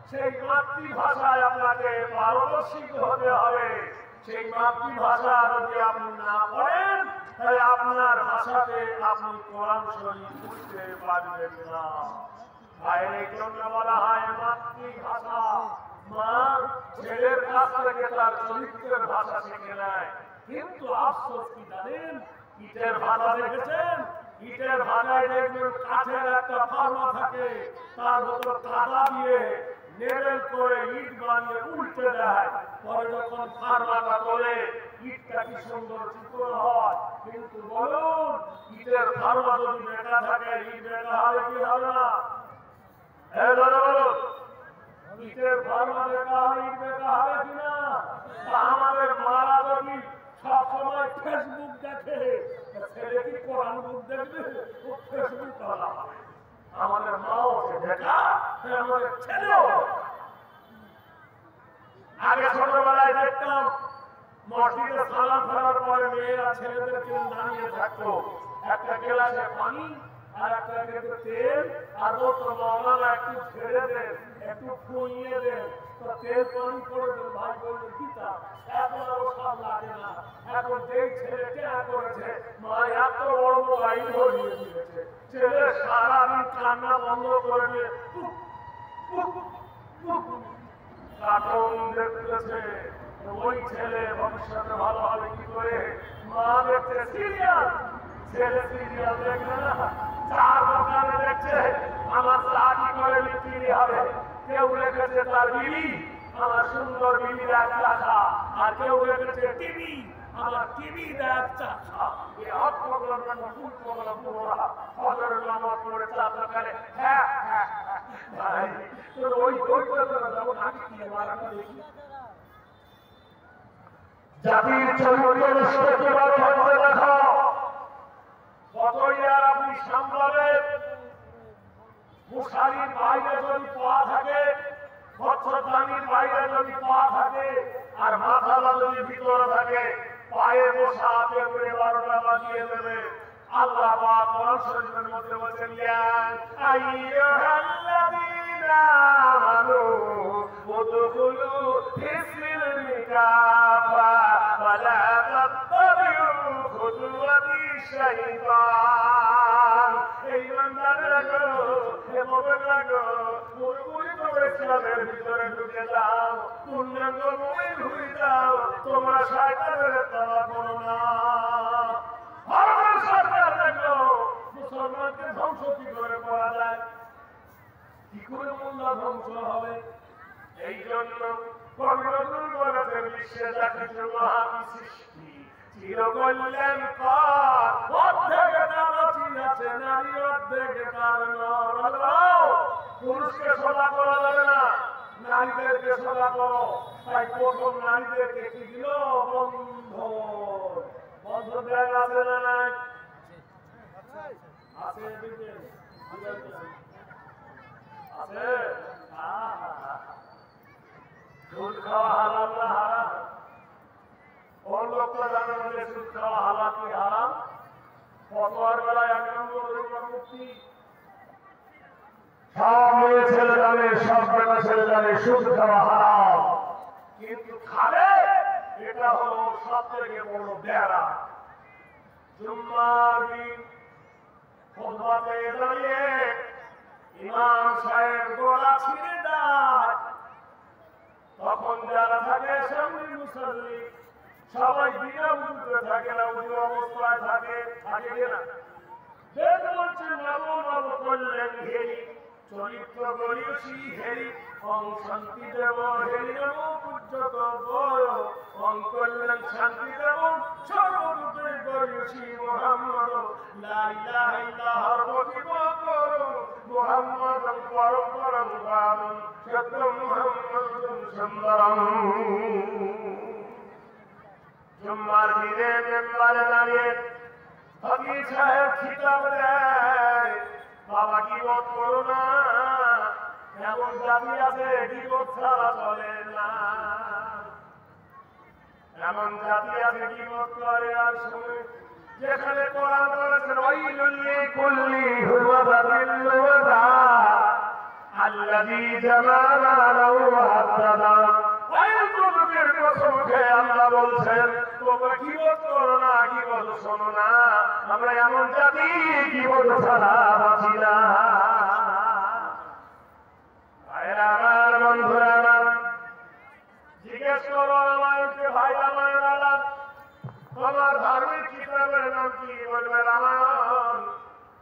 সেই মাতৃভাষায় আপনাকে পারদর্শী হতে হবে। সেই মাতৃভাষা যদি আপনি না পড়েন তাহলে আপনার ভাষাতে আপনি কোরআন শরীফ বুঝতে পারবেন না। বাইরে জন্য বলা হয় মাতৃভাষা। মা ছেলের কাছ থেকে তার চরিত্রের ভাষা শিখে নেয়, কিন্তু আফসোস কি জানেন, ইটের ভাষা দেখেছেন? ইটের ভাষায় দেখবেন কাঠের একটা ফার্মা থাকে, তার ভেতর কাদা দিয়ে লেবেল করে ইট বানিয়ে উল্টে দেয়, পরে যখন ফার্মাটা তোলে ইটটা কি সুন্দর চিকন হয়। কিন্তু বলুন, ইটের ফার্মা যদি বেঁকা থাকে, ইট বেঁকা হবে কি হবে না? ইটের ফার্মা বেঁকা হয়, ইট বেঁকা হবে কিনা? আমাদের মারা যদি সবসময় ফেসবুক দেখে, ছেলে কি কোরআন বুক দেখবে? ও ফেসবুক করা হয়। আমাদের মাও দেখা, আমাদের ছেলেও। আগে ছোটবেলায় দেখতাম মসজিদে সালাম ফেরার পরে মেয়েরা ছেলেদেরকে দাঁড়িয়ে থাকতো, একটা গ্লাসে পানি আর একটা গ্লাসে তেল, আর বলতো মাওলানা একটু ছেড়ে দেন, একটু ফুঁইয়ে দেন। তো তেল পানি করে দেন, ভাই বললে গীতা। এখন আর সব লাগে না। এখন যেই ছেলে কেনা করেছে, মা এত বড় মোবাইল ধরিয়ে দিয়েছে, ছেলে সারাদিন কান্না বন্ধ করে দিয়ে কার্টুন দেখতেছে। ওই ছেলে ভবিষ্যতে ভালো হবে কি করে? মা দেখছে সিরিয়াল, ছেলে সিরিয়াল দেখবে না, চার দোকানে দেখছে আমার চা কি করে বিক্রি হবে। কেউ রেখেছে তার বিবি, আমার সুন্দর বিবির এক চাষা, আর কেউ রেখেছে টিভি, আমার টিভি দেখ চাষা। এই অপ্রগণ ফুল প্রগণ পুরা ফজর নামাজ পড়ে চা দোকানে। হ্যাঁ হ্যাঁ ভাই, তোর ওই যেমন আমি কি আমার দেখি জাতির চরিত্র নষ্ট কিভাবে হচ্ছে দেখো। কতই আর আপনি সামলাবেন? মশারির বাইরে যদি পা থাকে, মচ্ছরদানির বাইরে যদি পা থাকে, আর মাথাটা যদি ভিতরে থাকে, পায়ে বসা হাতে করে 12টা বাজিয়ে দেবে। আল্লাহ পাক কোরআন শরীফের মধ্যে বলেছেন, ইয়া আইয়ুহাল্লাযীনা আমানু উদখুলু ফিস-সিলমি কাফা ওয়া লা তাত্তাবিউ খুতুওয়াতিশ শাইতান। এই ইমানদাররা গো, হে মুমিনরা গো, পুরোপুরি তোমরা ইসলামের ভিতরে ঢুকে যাও, পূর্ণাঙ্গ মুমিন হয়ে যাও, তোমরা শয়তানের ইত্তেবা করো না। মুসলমানকে ধ্বংস কি করে করা যায়? কি করে মোল্লা ধ্বংস হবে? এই জন্য কর্মগুরু বলেছেন, বিশ্বে যা কিছু মহান সৃষ্টি চিরকল্যাণ কর, অর্ধেকে তার অচিন আছে নারী, অর্ধেকে তার নর। পুরুষকে সদা করা যাবে না, নারীদেরকে সদা করো। তাই প্রথম নারীদেরকে কি দিল? বন্ধন। বন্ধন ব্যাগ আছে না নাই? আছে আছে। সুদ খাওয়া হারাম না হারাম? কোন লোকটা জানেন যে সুদ খাওয়া হালাল কি হারাম? ফতোয়ার বেলায় 1 নম্বর মুক্তি। সব মেয়ে ছেলে জানে, সব বেটা ছেলে জানে সুদ খাওয়া হারাম, কিন্তু খাবে এটা হলো সব থেকে বড় বেড়া। জুম্মার দিন খুতবাতে দাঁড়িয়ে ইমাম সাহেব গলা ছিঁড়ে দেয়, তখন যারা থাকে সামনে মুসল্লি সবাই বিনা উজুতে থাকে না, উজু অবস্থায় থাকে, থাকে কিনা? বেদ বলছে নব নব করলেন হেরি, চরিত্র গরিয়সী হেরি, অং শান্তি দেব হেরি নব পূজ্যত বয়, অং কল্যাণ শান্তি দেব সর্বরূপে গরিয়সী মুহাম্মদ, লা ইলাহা ইল্লাল্লাহর বকিব করো, মুহাম্মাদুন পরম পরম গান, সত্যম মুহাম্মাদুন সুন্দরম। জুম্মার দিনে মেম্বারে দাঁড়িয়ে ফকির সাহেব খিতাব দেয়, বাবা গীবত করো না, এমন জাতি আছে গীবত ছাড়া চলে না, এমন জাতি আছে গীবত করে আর শুনে। যেখানে কোরআন বলেছেন ওয়াইলুল লিকুল্লি হুমাযাতিল লুমাযা, আল্লাযী জামা মালাহু ওয়া আদ্দাদা। ওই যুবকের কসম খেয়ে আল্লাহ বলছেন তোমরা গীবত করো না, গীবত শোনো না, আমরা এমন জাতি গীবত ছাড়া বাঁচি না। ভাইরা আমার, বন্ধুরা আমার, জিজ্ঞেস করো আমাকে, ভাই আমার আলাপ তোমার ধর্মের কিতাবের নাম কি? বলবে রামায়ণ।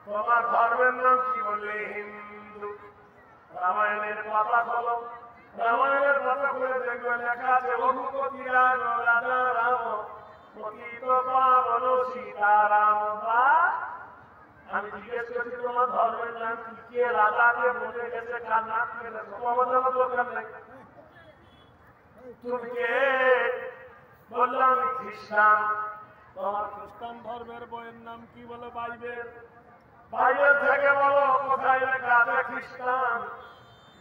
তোমার ধর্মের নাম কি? বললে হিন্দু। রামায়ণের পাতা খোলো, রামায়ণের পাতা খুলে দেখবে লেখা আছে রঘুপতি রাম রাজা রাম পতিত পাবন সীতারাম। আমি জিজ্ঞেস করছি তোমার ধর্মের নাম কি? কে রাজাকে বলে গেছে, কার নাম কেটেছে? তোমার দরকার নেই। তুমি কে? বললাম খ্রিস্টান। তোমার খ্রিস্টান ধর্মের বইয়ের নাম কি? বলে বাইবেল। বাইবেল থেকে বলো কোথায় লেখা আছে খ্রিস্টান?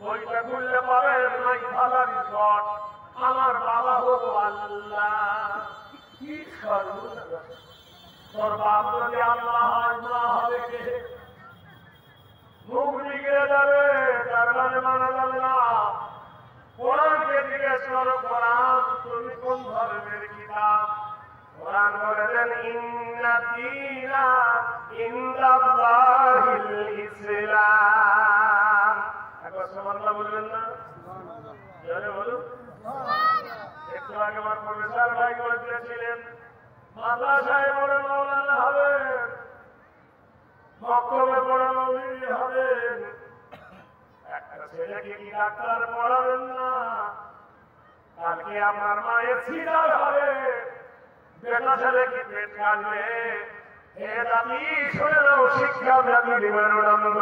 বইটা খুললে পাবেন মাই ফাদার ইজ গড, আমার বাবা হলো আল্লাহ। কি সর্বনাশ! তোর বাপ যদি আল্লাহ হয়, মা হবে কে? মুখ বিগড়ে যাবে, তার মানে মানা যাবে না। কোরআনকে জিজ্ঞেস করো, কোরআন তুমি কোন ধর্মের কিতাব? কোরআন বলেছেন ইন্না দীনা ইনদাল্লাহিল ইসলাম। একবার সুবহানাল্লাহ বলবেন না? জোরে বলুন। একটু আগে আমার প্রফেসর ভাই বলেছিলেন মাদ্রাসায় পড়ে মাওলানা হবেন, মক্তবে পড়ে মৌলভী হবেন, একটা ছেলেকে কি ডাক্তার পড়াবেন না? কালকে আপনার মায়ের সিজার হবে, বেটা ছেলে কি পেট কাটবে? হে জাতি শুনে নাও, শিক্ষা জাতি বিমানন্দ,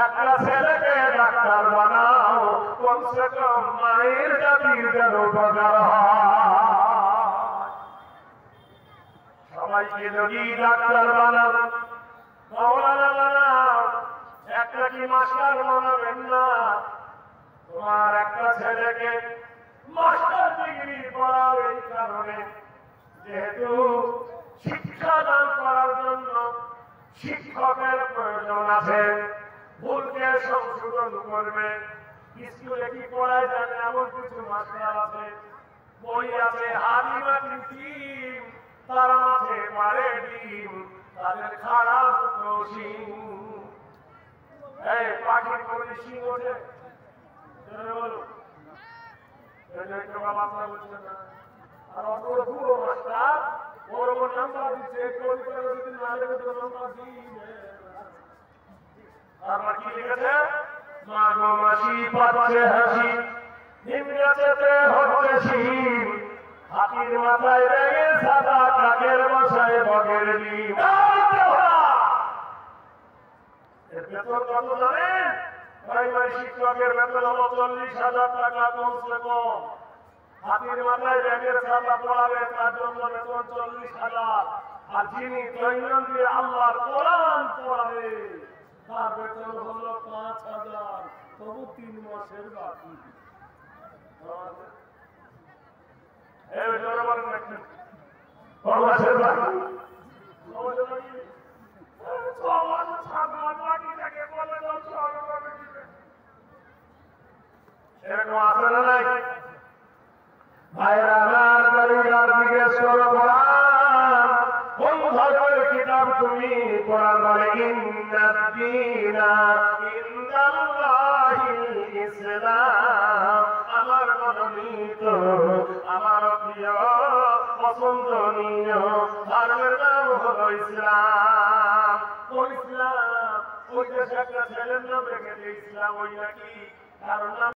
একটা ছেলেকে ডাক্তার বানাও, কমসে কম মায়ের জাতির যেন উপকার হয়। সবাইকে যদি ডাক্তার বানাও, মাওলানা বানাও, একটা কি মাস্টার বানাবেন না? তোমার একটা ছেলেকে মাস্টার ডিগ্রি পড়াও এই কারণে, যেহেতু শিক্ষাদান করার জন্য শিক্ষকের প্রয়োজন আছে, ভুলকে সংশোধন করবে। স্কুলে কি পড়ায় জানে এমন কিছু মাস্টার আছে, বই আছে হালিমাটির ডিম, তার মাঝে মারে ডিম, তাদের খারাপ শিং। এই পাখির করে শিং ওঠে, বলো বাচ্চা বলছে না। আর অত পুরো মাস্টার ওর ওপর নাম্বার দিচ্ছে, যদি না লেগে তো নাম্বার দিবে। তারপর কি লিখেছে? মাগো মাসি পাচ্ছে হাসি, নিম গাছেতে হচ্ছে শিম, হাতির মাথায় রেগে সাদা, কাকের বাসায় বগের ডিম। এর বেতন কত জানেন? প্রাইমারি শিক্ষকের বেতন হলো 40,000 টাকা কমসে কম। হাতির মাথায় ব্যাগের ছাতা পড়াবে, তার জন্য বেতন 40,000। আর যিনি দৈনন্দিন আল্লাহর কোরআন পড়াবে, তার বেতন হলো 5,000, তবু 3 মাসের বাকি। এরকম আছে না নাই? ভাইরা আমার, পরিবার জিজ্ঞেস করো কোরআন কোন ধর্মের কিতাব তুমি? কোরআন বলে ইন্নাদ দীনা ইনদাল্লাহিল ইসলাম। আমার মনোনীত, আমার প্রিয়, পছন্দনীয় ধর্মের নাম হলো ইসলাম। কোন ইসলাম? ওই দেশে একটা ছেলের নাম রেখেছে ইসলাম, ওই নাকি কারণ